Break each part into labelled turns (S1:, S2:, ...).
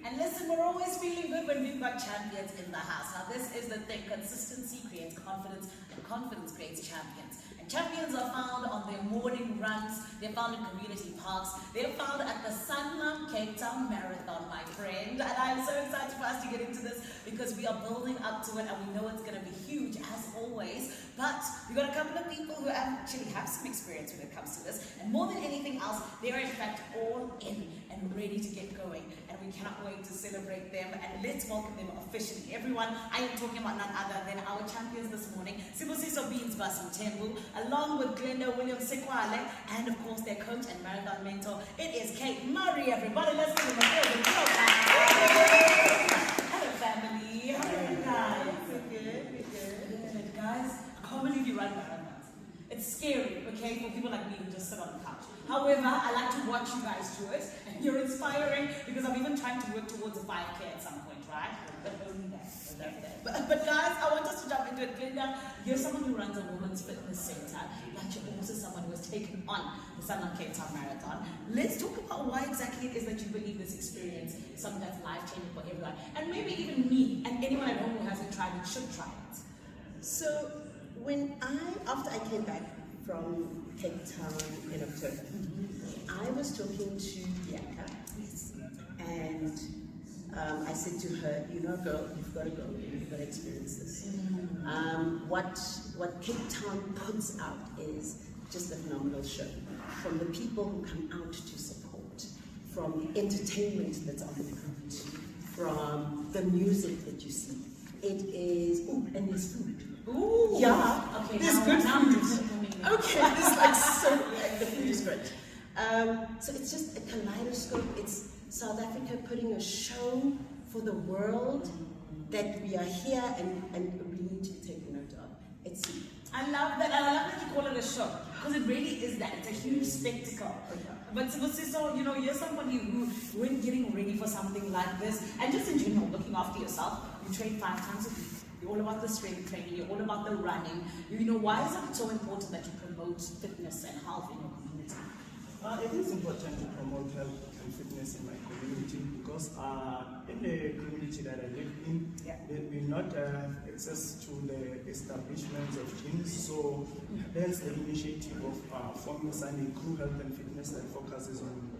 S1: And listen, we're always feeling good when we've got champions in the house. Now this is the thing, consistency creates confidence, and confidence creates champions. And champions are found on their morning runs, they're found in community parks, they're found at the Sanlam Marathon, my friend. And I'm so excited for us to get into this because we are building up to it and we know it's going to be huge as always. But we've got a couple of people who actually have some experience when it comes to this. And more than anything else, they are in fact all in and ready to get going. And we cannot wait to celebrate them. And let's welcome them officially. Everyone, I am talking about none other than our champions this morning, Sibusiso Beans Basum Tembu, along with Glenda Williams Sekwale, and of course their coach and marathon mentor. It is Kate Murray, everybody. Let's give them a big hello, family. How are you guys? We're good. Guys, I can't believe you run marathons. It's scary, okay, for people like me who just sit on the couch. However, I like to watch you guys do it, and you're inspiring because I'm even trying to work towards a 5K at some point, right? But only that. But guys, I want us to jump into it. Glenda, you're someone who runs a women's fitness center, but you're also someone who has taken on the Sanlam Marathon. Let's talk about why exactly it is that you believe this experience is something that's life-changing for everyone, and maybe even me and anyone at home who hasn't tried it should try it.
S2: So after I came back from Cape Town in October, I was talking to Bianca, and I said to her, you know, girl, you've got to go, you've got to experience this. What Cape Town puts out is just a phenomenal show. From the people who come out to support, from the entertainment that's on the ground, from the music that you see. It is, and there's food.
S1: Ooh.
S2: Yeah,
S1: okay,
S2: there's good food. Okay, there's like the food is great. So it's just a kaleidoscope. It's South Africa putting a show for the world that we are here and we need to be taken note of.
S1: I love that. I love that you call it a show because it really is that. It's a huge spectacle. But so, you know, you're somebody who, when getting ready for something like this, and just in general, looking after yourself, you train 5 times a week. You're all about the strength training. You're all about the running. You know, why is it so important that you promote fitness and health in your community?
S3: It is important to promote health and fitness in my community because in the community that I live in, we not have access to the establishments of gyms. So there's the initiative of forming Sunday Crew Health and Fitness that focuses on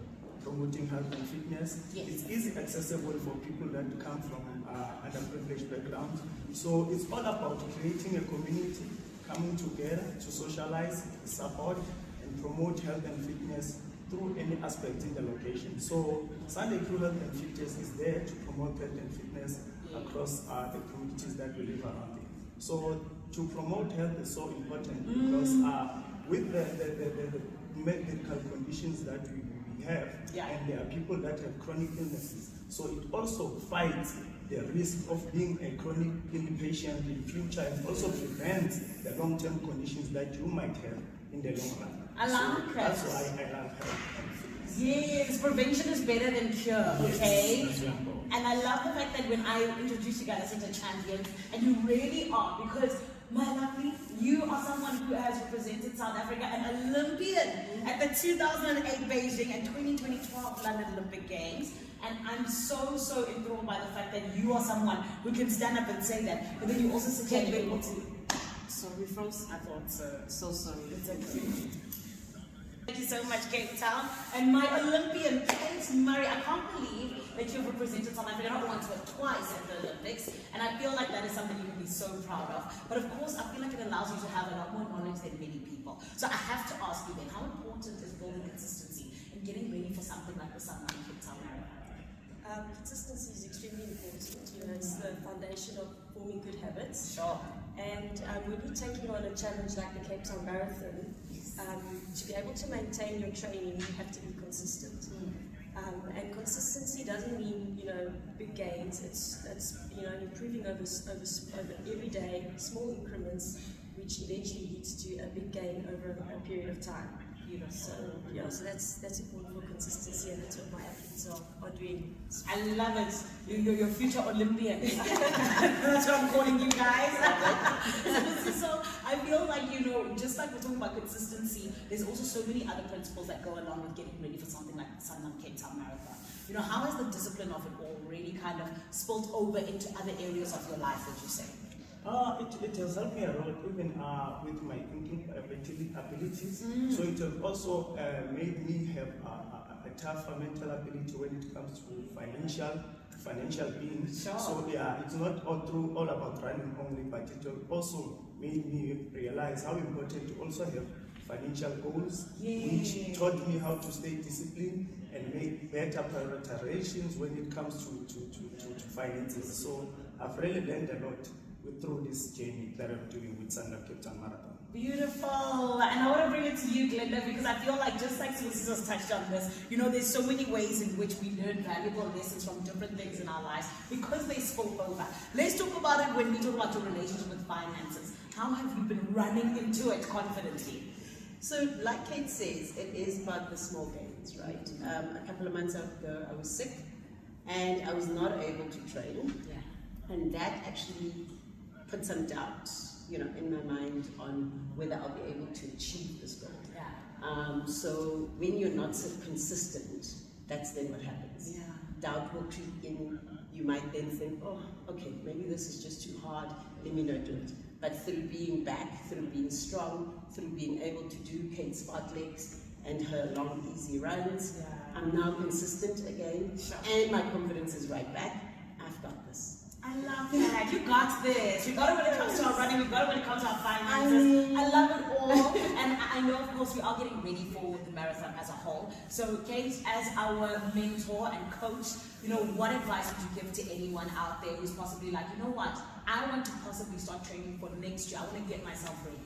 S3: promoting health and fitness.
S1: Yes.
S3: It's easy accessible for people that come from underprivileged backgrounds. So it's all about creating a community, coming together to socialize, support, and promote health and fitness through any aspect in the location. So Sunday Crew Health and Fitness is there to promote health and fitness across the communities that we live around in. So to promote health is so important because with the medical conditions that we have, and there are people that have chronic illnesses, so it also fights the risk of being a chronic inpatient in future and also prevents the long-term conditions that you might have in the long run.
S1: I love that.
S3: That's why I love health and fitness.
S1: Yes, prevention is better than cure, okay?
S3: Yes,
S1: and I love the fact that when I introduce you guys as a champion, and you really are, because my lovely, you are someone who has represented South Africa, an Olympian at the 2008 Beijing and 2012 London Olympic Games. And I'm so enthralled by the fact that you are someone who can stand up and say that, but then you also suggest people to.
S4: Sorry, folks. I thought so sorry.
S1: It's okay. Thank you so much, Cape Town. And my Olympian, Kate Murray, I can't believe that you've represented South Africa not once but twice at the Olympics. And I feel like that is something you can be so proud of. But of course, I feel like it allows you to have a lot more knowledge than many people. So I have to ask you then, how important is building consistency in getting ready for something like the Sanlam Marathon?
S5: Consistency is extremely important. You know, it's the foundation of forming good habits.
S1: Sure.
S5: And when you're taking on a challenge like the Cape Town Marathon, to be able to maintain your training, you have to be consistent. And consistency doesn't mean, you know, big gains. It's you know, improving over every day, small increments, which eventually leads to a big gain over a period of time. So that's important for consistency, and that's what my athletes are doing.
S1: I love it. You're your future Olympian. That's what I'm calling you guys. So I feel like, you know, just like we're talking about consistency, there's also so many other principles that go along with getting ready for something like the Sanlam Marathon. You how has the discipline of it all really kind of spilled over into other areas of your life, would you say?
S3: It has helped me a lot, even with my thinking abilities. So it has also made me have a tougher mental ability when it comes to financial being.
S1: Sure.
S3: So yeah, it's not all about running only, but it also made me realize how important to also have financial goals, which taught me how to stay disciplined and make better prioritizations when it comes to finances. So I've really learned a lot through this journey that I'm doing with Sanlam Marathon.
S1: Beautiful. And I want to bring it to you, Glenda, because I feel like just like Solicitor's touched on this, there's so many ways in which we learn valuable lessons from different things in our lives because they spill over. Let's talk about it when we talk about your relationship with finances. How have you been running into it confidently?
S2: So, like Kate says, it is about the small gains, right? A couple of months ago, I was sick and I was not able to train.
S1: Yeah.
S2: And that actually put some doubt, in my mind on whether I'll be able to achieve this goal.
S1: Yeah.
S2: So when you're not so consistent, that's then what happens.
S1: Yeah.
S2: Doubt will creep in. You might then think, oh, okay, maybe this is just too hard. Let me not do it. But through being back, through being strong, through being able to do Kate's spot legs and her long, easy runs, I'm now consistent again, and my confidence is right back. I've got this.
S1: I love that. You got this. We got it when it comes to our running. We got it when it comes to our finances. I love it all. And I know, of course, we are getting ready for the marathon as a whole. So, Kate, as our mentor and coach, what advice would you give to anyone out there who's possibly like, what? I want to possibly start training for next year. I want to get myself ready.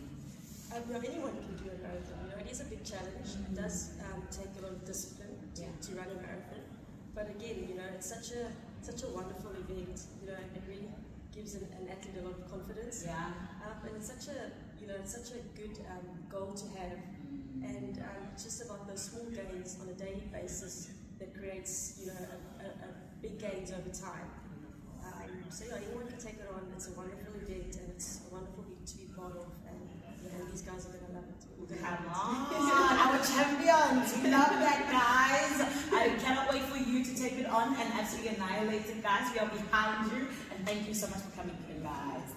S5: Anyone can do a marathon. It is a big challenge. It does take a lot of discipline to run a marathon. But again, it's such a wonderful event. It really gives an athlete a lot of confidence.
S1: Yeah.
S5: And it's such a good goal to have. And it's just about those small gains on a daily basis that creates, a big gains over time. So anyone can take it on. It's a wonderful event and it's a wonderful week to be part of. And these guys are going to love it.
S1: Come on, our champions. We love that, guys. I cannot wait for you to take it on and absolutely annihilate it, guys. We are behind you. And thank you so much for coming in, guys.